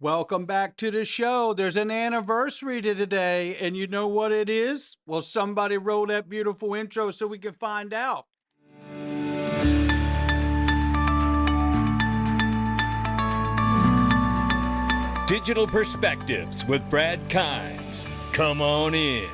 Welcome back to the show. There's an anniversary to today, and you know what it is? Well, somebody roll that beautiful intro so we can find out. Digital Perspectives with Brad Kimes. Come on in.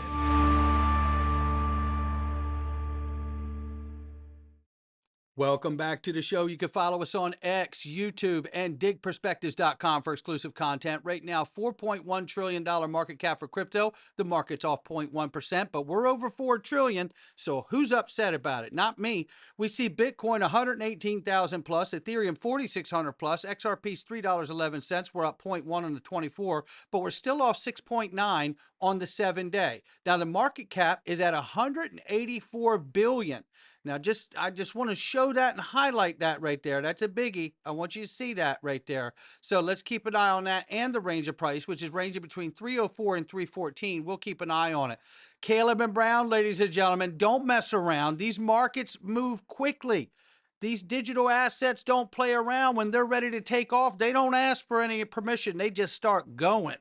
Welcome back to the show. You can follow us on X, YouTube, and DigPerspectives.com for exclusive content. Right now, $4.1 trillion market cap for crypto. The market's off 0.1%, but we're over $4 trillion. So who's upset about it? Not me. We see Bitcoin 118,000 plus, Ethereum 4,600 plus, XRP's $3.11. We're up 0.1 on the 24, but we're still off 6.9 on the 7-day. Now the market cap is at 184 billion. Now, I just want to show that and highlight that right there. That's a biggie. I want you to see that right there. So let's keep an eye on that and the range of price, which is ranging between 304 and 314. We'll keep an eye on it. Caleb and Brown, ladies and gentlemen, don't mess around. These markets move quickly. These digital assets don't play around. When they're ready to take off, they don't ask for any permission. They just start going.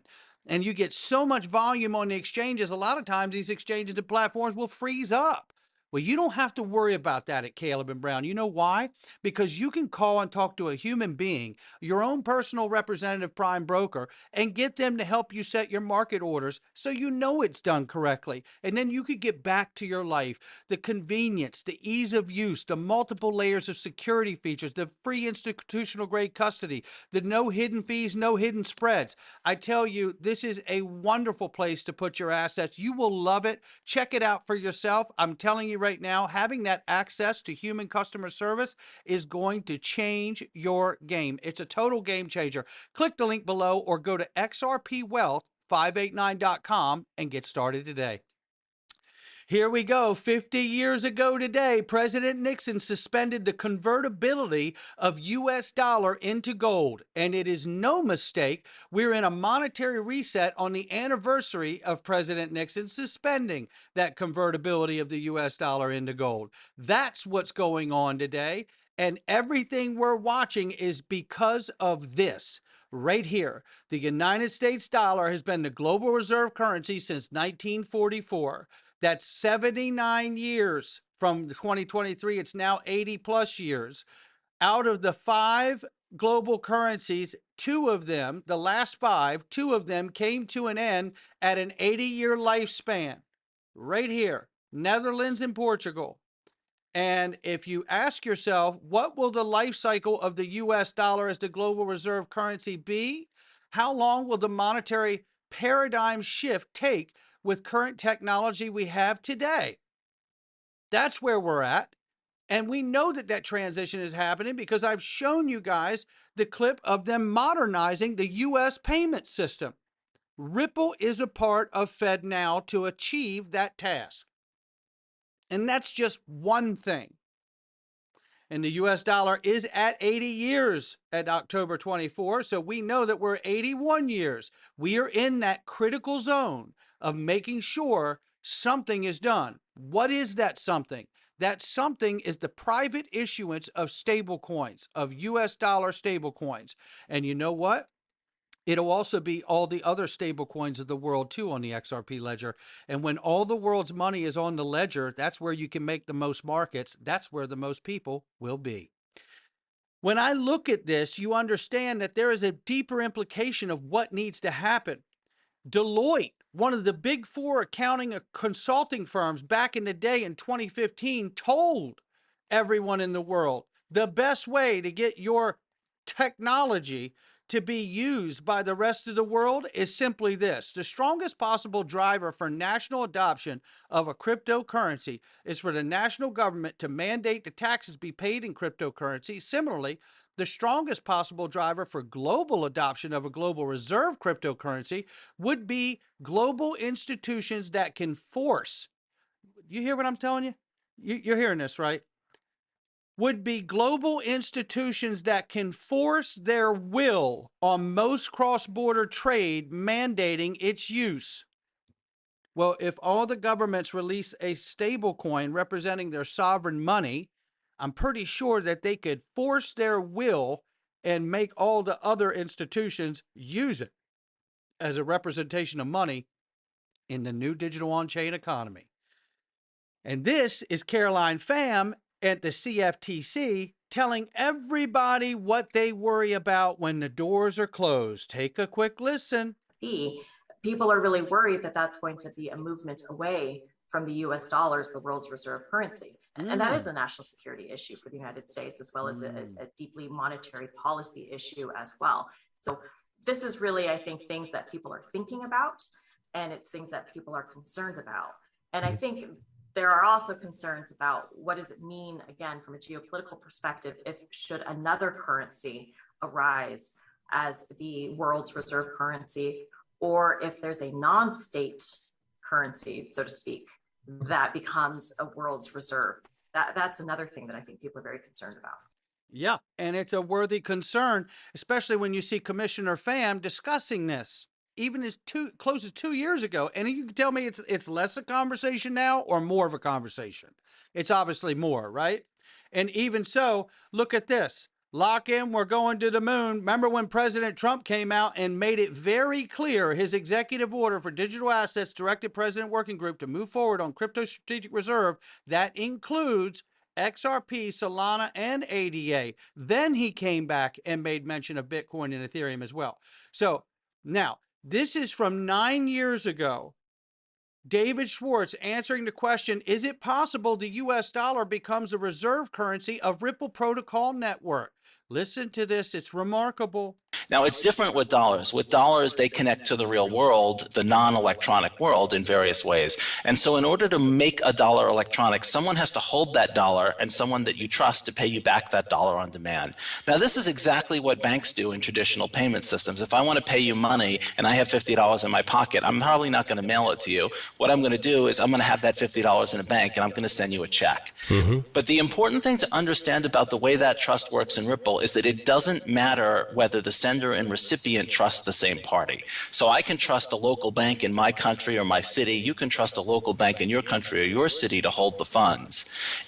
And you get so much volume on the exchanges. A lot of times these exchanges and platforms will freeze up. Well, you don't have to worry about that at Caleb and Brown. You know why? Because you can call and talk to a human being, your own personal representative prime broker, and get them to help you set your market orders so you know it's done correctly. And then you could get back to your life. The convenience, the ease of use, the multiple layers of security features, the free institutional grade custody, the no hidden fees, no hidden spreads. I tell you, this is a wonderful place to put your assets. You will love it. Check it out for yourself. I'm telling you right now, having that access to human customer service is going to change your game. It's a total game changer. Click the link below or go to XRPwealth589.com and get started today. Here we go. 50 years ago today, President Nixon suspended the convertibility of U.S. dollar into gold. And it is no mistake, we're in a monetary reset on the anniversary of President Nixon suspending that convertibility of the U.S. dollar into gold. That's what's going on today. And everything we're watching is because of this. Right here, the United States dollar has been the global reserve currency since 1944. That's 79 years from 2023. It's now 80 plus years. Out of the 5 global currencies, 2 of them, the last 5, 2 of them came to an end at an 80-year lifespan. Right here, Netherlands and Portugal. And if you ask yourself, what will the life cycle of the US dollar as the global reserve currency be? How long will the monetary paradigm shift take with current technology we have today? That's where we're at. And we know that that transition is happening because I've shown you guys the clip of them modernizing the US payment system. Ripple is a part of FedNow to achieve that task. And that's just one thing. And the US dollar is at 80 years at October 24. So we know that we're 81 years. We are in that critical zone of making sure something is done. What is that something? That something is the private issuance of stable coins, of US dollar stable coins. And you know what? It'll also be all the other stable coins of the world too on the XRP ledger. And when all the world's money is on the ledger, that's where you can make the most markets. That's where the most people will be. When I look at this, you understand that there is a deeper implication of what needs to happen. Deloitte, one of the big 4 accounting consulting firms back in the day in 2015, told everyone in the world the best way to get your technology to be used by the rest of the world is simply this. The strongest possible driver for national adoption of a cryptocurrency is for the national government to mandate the taxes be paid in cryptocurrency. Similarly, the strongest possible driver for global adoption of a global reserve cryptocurrency would be global institutions that can force. You hear what I'm telling you? You're hearing this, right? Would be global institutions that can force their will on most cross-border trade, mandating its use. Well, if all the governments release a stable coin representing their sovereign money, I'm pretty sure that they could force their will and make all the other institutions use it as a representation of money in the new digital on-chain economy. And this is Caroline Pham at the CFTC telling everybody what they worry about when the doors are closed. Take a quick listen. People are really worried that that's going to be a movement away from the US dollar as the world's reserve currency. And that is a national security issue for the United States, as well as a deeply monetary policy issue as well. So this is really, I think, things that people are thinking about, and it's things that people are concerned about. And I think there are also concerns about what does it mean, again, from a geopolitical perspective, if should another currency arise as the world's reserve currency, or if there's a non-state currency, so to speak, that becomes a world's reserve. That's another thing that I think people are very concerned about. Yeah, and it's a worthy concern, especially when you see Commissioner Pham discussing this, even as close as 2 years ago. And you can tell me it's less a conversation now or more of a conversation. It's obviously more, right? And even so, look at this. Lock in, we're going to the moon. Remember when President Trump came out and made it very clear his executive order for digital assets directed President Working Group to move forward on crypto strategic reserve that includes XRP, Solana, and ADA. Then he came back and made mention of Bitcoin and Ethereum as well. So now this is from 9 years ago. David Schwarz answering the question, is it possible the US dollar becomes a reserve currency of Ripple Protocol Network? Listen to this. It's remarkable. Now, it's different with dollars. With dollars, they connect to the real world, the non-electronic world, in various ways. And so in order to make a dollar electronic, someone has to hold that dollar and someone that you trust to pay you back that dollar on demand. Now, this is exactly what banks do in traditional payment systems. If I want to pay you money and I have $50 in my pocket, I'm probably not going to mail it to you. What I'm going to do is I'm going to have that $50 in a bank and I'm going to send you a check. But the important thing to understand about the way that trust works in Ripple is that it doesn't matter whether the sender and recipient trust the same party. So I can trust a local bank in my country or my city. You can trust a local bank in your country or your city to hold the funds.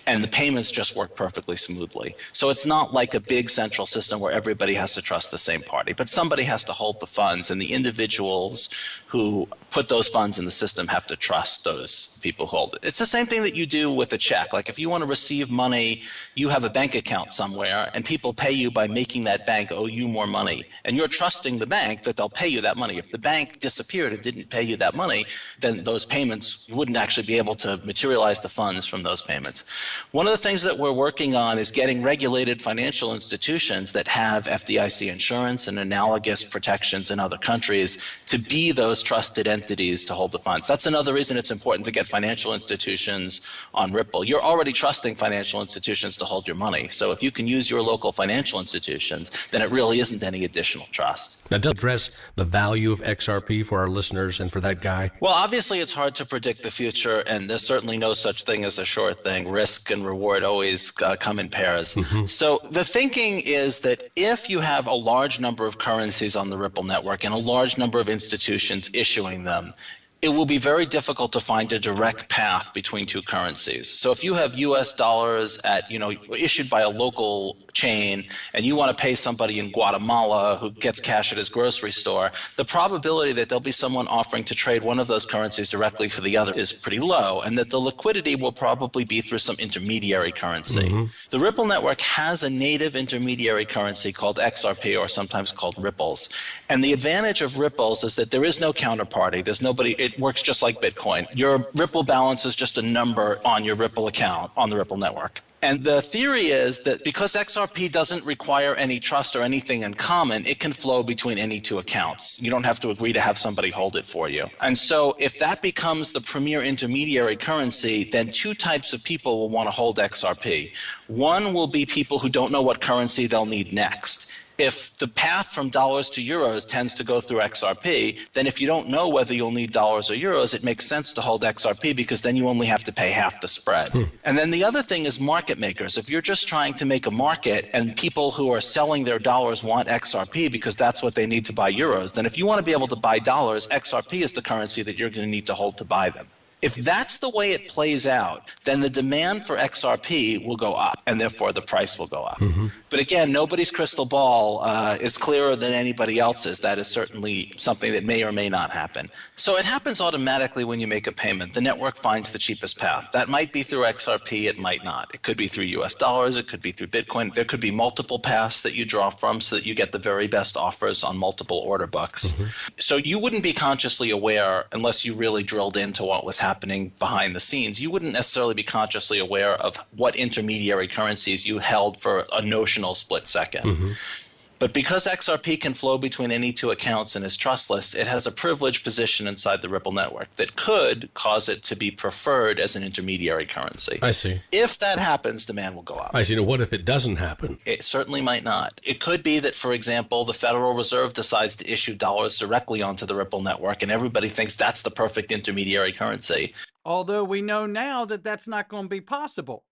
And the payments just work perfectly smoothly. So it's not like a big central system where everybody has to trust the same party, but somebody has to hold the funds, and the individuals who put those funds in the system have to trust those people who hold it. It's the same thing that you do with a check. Like if you want to receive money, you have a bank account somewhere and people pay you by making that bank owe you more money. And you're trusting the bank that they'll pay you that money. If the bank disappeared and didn't pay you that money, then those payments, you wouldn't actually be able to materialize the funds from those payments. One of the things that we're working on is getting regulated financial institutions that have FDIC insurance and analogous protections in other countries to be those trusted entities to hold the funds. That's another reason it's important to get financial institutions on Ripple. You're already trusting financial institutions to hold your money. So if you can use your local financial institutions, then it really isn't any additional trust. Now, does it address the value of XRP for our listeners and for that guy? Well, obviously, it's hard to predict the future, and there's certainly no such thing as a sure thing. Risk and reward always come in pairs. So the thinking is that if you have a large number of currencies on the Ripple network and a large number of institutions issuing them, it will be very difficult to find a direct path between two currencies. So if you have US dollars issued by a local chain and you want to pay somebody in Guatemala who gets cash at his grocery store, the probability that there'll be someone offering to trade one of those currencies directly for the other is pretty low, and that the liquidity will probably be through some intermediary currency. The Ripple network has a native intermediary currency called XRP, or sometimes called Ripples. And the advantage of Ripples is that there is no counterparty. There's nobody. It works just like Bitcoin. Your Ripple balance is just a number on your Ripple account on the Ripple network. And the theory is that because XRP doesn't require any trust or anything in common, it can flow between any two accounts. You don't have to agree to have somebody hold it for you. And so if that becomes the premier intermediary currency, then two types of people will want to hold XRP. One will be people who don't know what currency they'll need next. If the path from dollars to euros tends to go through XRP, then if you don't know whether you'll need dollars or euros, it makes sense to hold XRP because then you only have to pay half the spread. And then the other thing is market makers. If you're just trying to make a market and people who are selling their dollars want XRP because that's what they need to buy euros, then if you want to be able to buy dollars, XRP is the currency that you're going to need to hold to buy them. If that's the way it plays out, then the demand for XRP will go up, and therefore the price will go up. But again, nobody's crystal ball is clearer than anybody else's. That is certainly something that may or may not happen. So it happens automatically when you make a payment. The network finds the cheapest path. That might be through XRP, it might not. It could be through US dollars, it could be through Bitcoin. There could be multiple paths that you draw from so that you get the very best offers on multiple order books. So you wouldn't be consciously aware, unless you really drilled into what was happening behind the scenes, you wouldn't necessarily be consciously aware of what intermediary currencies you held for a notional split second. But because XRP can flow between any two accounts and is trustless, it has a privileged position inside the Ripple network that could cause it to be preferred as an intermediary currency. I see. If that happens, demand will go up. I see. Now, what if it doesn't happen? It certainly might not. It could be that, for example, the Federal Reserve decides to issue dollars directly onto the Ripple network, and everybody thinks that's the perfect intermediary currency. Although we know now that that's not going to be possible.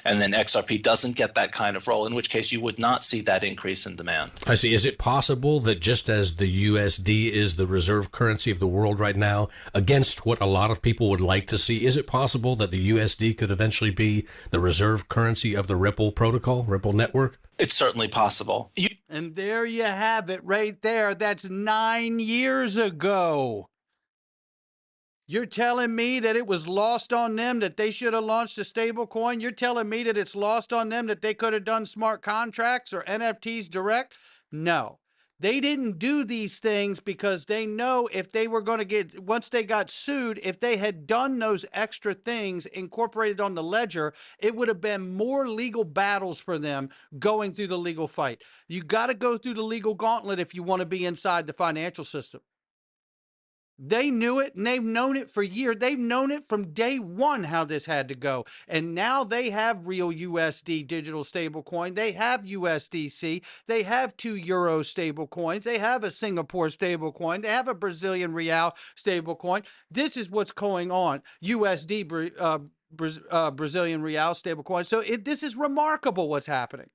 And then XRP doesn't get that kind of role, in which case you would not see that increase in demand. I see. Is it possible that just as the USD is the reserve currency of the world right now, against what a lot of people would like to see, is it possible that the USD could eventually be the reserve currency of the Ripple protocol, Ripple network? It's certainly possible. And there you have it right there. That's 9 years ago. You're telling me that it was lost on them that they should have launched a stable coin? You're telling me that it's lost on them that they could have done smart contracts or NFTs direct? No. They didn't do these things because they know if they were going to get, once they got sued, if they had done those extra things incorporated on the ledger, it would have been more legal battles for them going through the legal fight. You got to go through the legal gauntlet if you want to be inside the financial system. They knew it, and they've known it for years. They've known it from day one how this had to go. And now they have real USD digital stablecoin. They have USDC. They have 2 euro stablecoins. They have a Singapore stablecoin. They have a Brazilian real stablecoin. This is what's going on. USD Brazilian real stablecoin. So this is remarkable what's happening.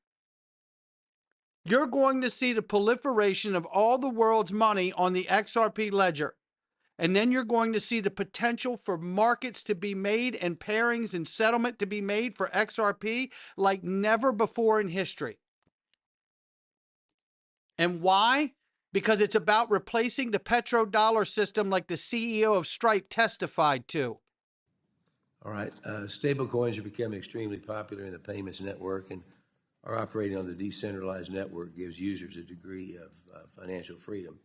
You're going to see the proliferation of all the world's money on the XRP ledger. And then you're going to see the potential for markets to be made and pairings and settlement to be made for XRP like never before in history. And why? Because it's about replacing the petrodollar system like the CEO of Stripe testified to. All right. Stablecoins are becoming extremely popular in the payments network, and are operating on the decentralized network gives users a degree of financial freedom,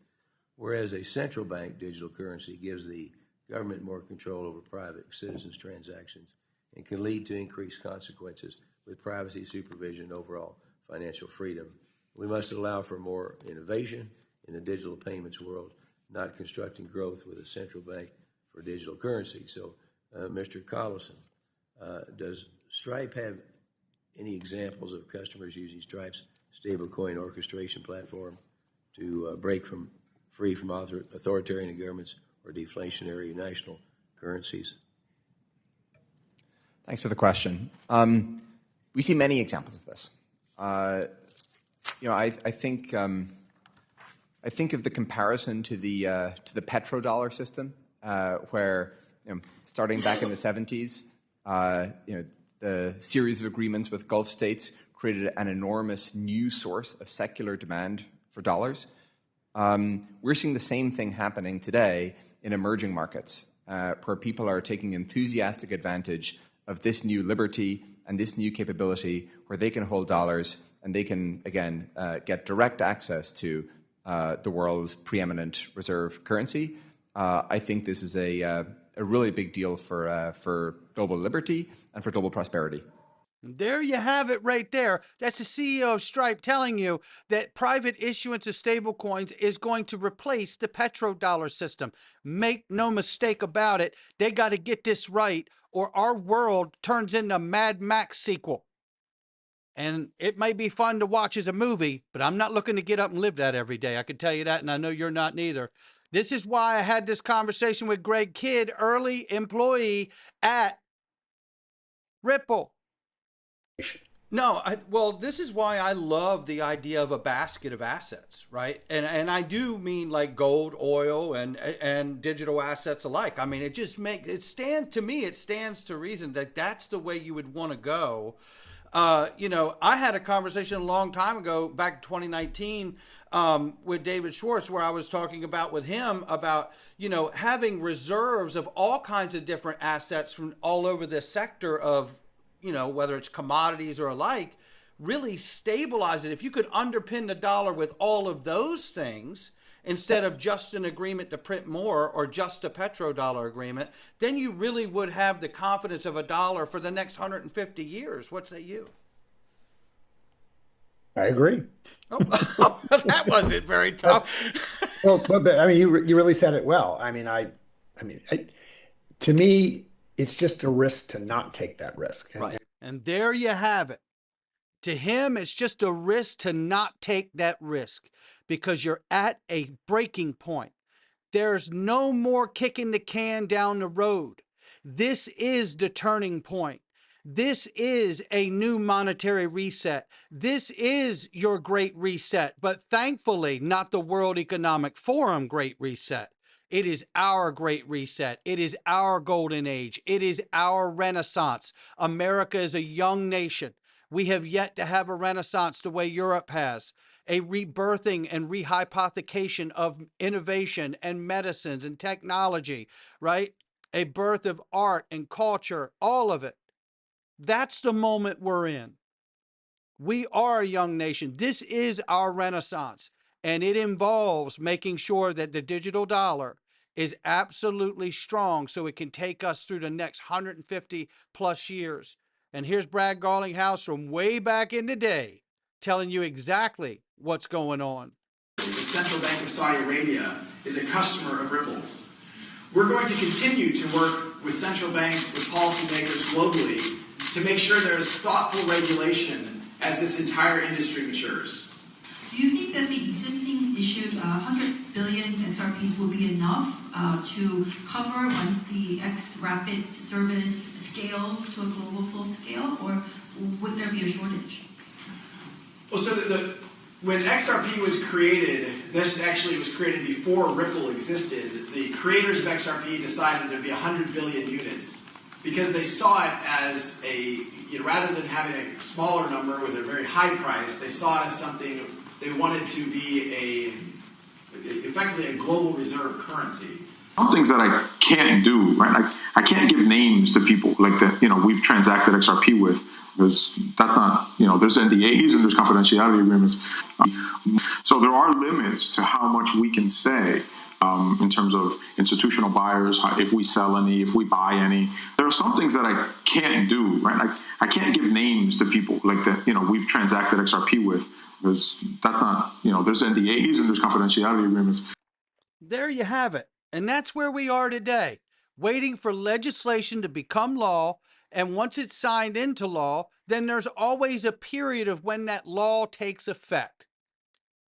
whereas a central bank digital currency gives the government more control over private citizens' transactions and can lead to increased consequences with privacy, supervision, and overall financial freedom. We must allow for more innovation in the digital payments world, not constructing growth with a central bank for digital currency. So, Mr. Collison, does Stripe have any examples of customers using Stripe's stablecoin orchestration platform to break free from authoritarian governments or deflationary national currencies? Thanks for the question. We see many examples of this. I think of the comparison to the petrodollar system, where starting back in the 70s, the series of agreements with Gulf states created an enormous new source of secular demand for dollars. We're seeing the same thing happening today in emerging markets, where people are taking enthusiastic advantage of this new liberty and this new capability where they can hold dollars and they can, again, get direct access to the world's preeminent reserve currency. I think this is a really big deal for global liberty and for global prosperity. There you have it right there. That's the CEO of Stripe telling you that private issuance of stablecoins is going to replace the petrodollar system. Make no mistake about it. They got to get this right, or our world turns into a Mad Max sequel. And it may be fun to watch as a movie, but I'm not looking to get up and live that every day. I can tell you that, and I know you're not neither. This is why I had this conversation with Greg Kidd, early employee at Ripple. No, well, this is why I love the idea of a basket of assets, right? And I do mean like gold, oil, and digital assets alike. I mean, it just makes it stand to me. It stands to reason that that's the way you would want to go. I had a conversation a long time ago, back in 2019, with David Schwarz, where I was talking about with him about, having reserves of all kinds of different assets from all over the sector of, whether it's commodities or alike, really stabilize it. If you could underpin the dollar with all of those things, instead of just an agreement to print more or just a petrodollar agreement, then you really would have the confidence of a dollar for the next 150 years. What say you? I agree. Oh, that wasn't very tough. But I mean, you really said it well. To me, it's just a risk to not take that risk. Right. And there you have it. To him, it's just a risk to not take that risk because you're at a breaking point. There's no more kicking the can down the road. This is the turning point. This is a new monetary reset. This is your great reset, but thankfully not the World Economic Forum great reset. It is our great reset. It is our golden age. It is our renaissance. America is a young nation. We have yet to have a renaissance the way Europe has, a rebirthing and rehypothecation of innovation and medicines and technology, right? A birth of art and culture, all of it. That's the moment we're in. We are a young nation. This is our renaissance, and it involves making sure that the digital dollar is absolutely strong so it can take us through the next 150 plus years. And here's Brad Garlinghouse from way back in the day telling you exactly what's going on. The Central Bank of Saudi Arabia is a customer of Ripple's. We're going to continue to work with central banks, with policymakers globally to make sure there's thoughtful regulation as this entire industry matures. Do you think that the existing issued 100 billion XRPs will be enough to cover once the XRapid service scales to a global full scale, or would there be a shortage? Well, so when XRP was created, this actually was created before Ripple existed. The creators of XRP decided there'd be 100 billion units because they saw it as rather than having a smaller number with a very high price, they saw it as something they wanted to be effectively a global reserve currency. Some things that I can't do, right? I can't give names to people like that, we've transacted XRP with, because that's not, there's NDAs and there's confidentiality agreements. So there are limits to how much we can say in terms of institutional buyers, if we sell any, if we buy any. There are some things that I can't do, right? I can't give names to people like that, we've transacted XRP with, because that's not, there's NDAs and there's confidentiality agreements. There you have it. And that's where we are today, waiting for legislation to become law. And once it's signed into law, then there's always a period of when that law takes effect.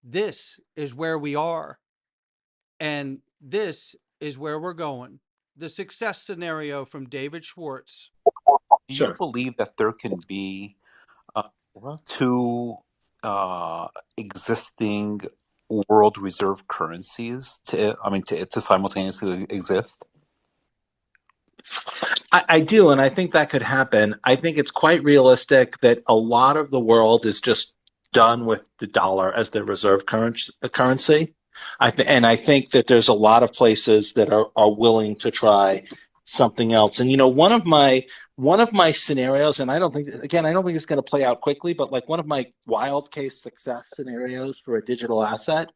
This is where we are. And this is where we're going. The success scenario from David Schwarz. Do you believe that there can be two existing world reserve currencies to simultaneously exist? I do, and I think that could happen. I think it's quite realistic that a lot of the world is just done with the dollar as their reserve currency. I think that there's a lot of places that are willing to try something else. And one of my scenarios, and I don't think it's going to play out quickly, but like one of my wild case success scenarios for a digital asset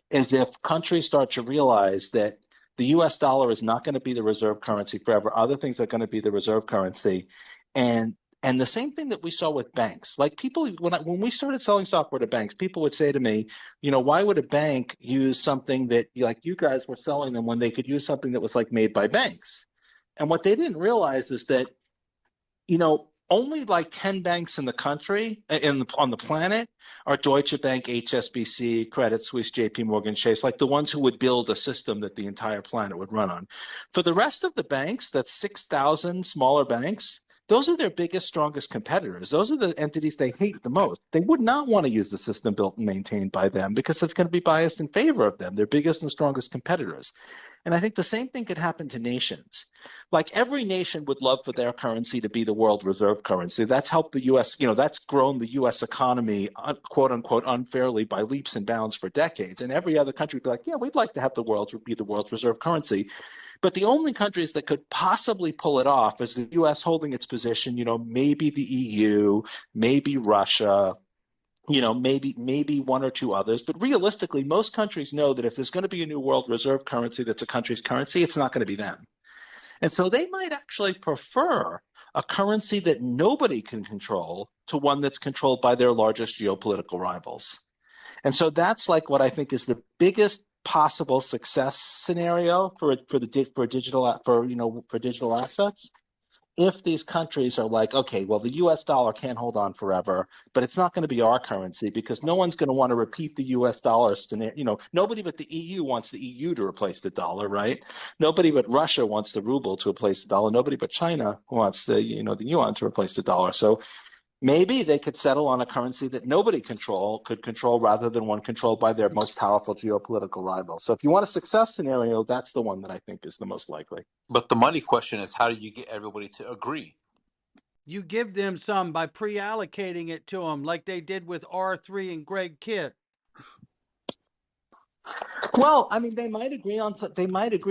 is if countries start to realize that the US dollar is not going to be the reserve currency forever. Other things are going to be the reserve currency. And the same thing that we saw with banks. Like people, when we started selling software to banks, people would say to me, why would a bank use something that like you guys were selling them when they could use something that was like made by banks? And what they didn't realize is that, only like 10 banks in the country, on the planet, are Deutsche Bank, HSBC, Credit Suisse, JP Morgan Chase, like the ones who would build a system that the entire planet would run on. For the rest of the banks, that's 6,000 smaller banks, those are their biggest, strongest competitors. Those are the entities they hate the most. They would not want to use the system built and maintained by them because it's going to be biased in favor of them, their biggest and strongest competitors. And I think the same thing could happen to nations. Like every nation would love for their currency to be the world reserve currency. That's helped the U.S., that's grown the U.S. economy, quote unquote, unfairly by leaps and bounds for decades. And every other country would be like, yeah, we'd like to have the world be the world's reserve currency. But the only countries that could possibly pull it off is the U.S. holding its position, maybe the EU, maybe Russia, maybe one or two others. But realistically, most countries know that if there's going to be a new world reserve currency that's a country's currency, it's not going to be them. And so they might actually prefer a currency that nobody can control to one that's controlled by their largest geopolitical rivals. And so that's like what I think is the biggest possible success scenario for digital assets. If these countries are like, okay, well, the U.S. dollar can't hold on forever, but it's not going to be our currency because no one's going to want to repeat the U.S. dollar. Nobody but the EU wants the EU to replace the dollar, right? Nobody but Russia wants the ruble to replace the dollar. Nobody but China wants the yuan to replace the dollar. So maybe they could settle on a currency that nobody could control rather than one controlled by their most powerful geopolitical rival. So if you want a success scenario, that's the one that I think is the most likely. But the money question is, how do you get everybody to agree? You give them some by pre-allocating it to them like they did with R3 and Greg Kitt. Well, I mean, they might agree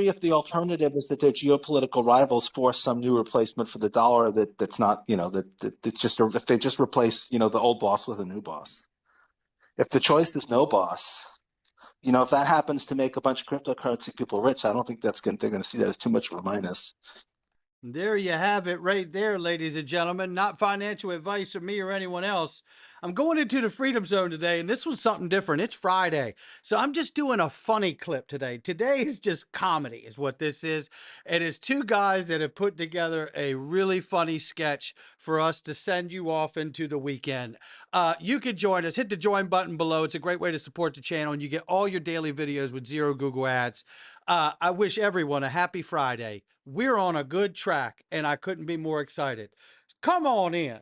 if the alternative is that their geopolitical rivals force some new replacement for the dollar that's not, if they just replace, the old boss with a new boss. If the choice is no boss, if that happens to make a bunch of cryptocurrency people rich, I don't think they're going to see that as too much of a minus. There you have it right there, ladies and gentlemen. Not financial advice from me or anyone else. I'm going into the Freedom Zone today, and this was something different. It's Friday, so I'm just doing a funny clip today. Today is just comedy is what this is. And it's two guys that have put together a really funny sketch for us to send you off into the weekend. You could join us. Hit the join button below. It's a great way to support the channel, and you get all your daily videos with zero Google ads. I wish everyone a happy Friday. We're on a good track, and I couldn't be more excited. Come on in.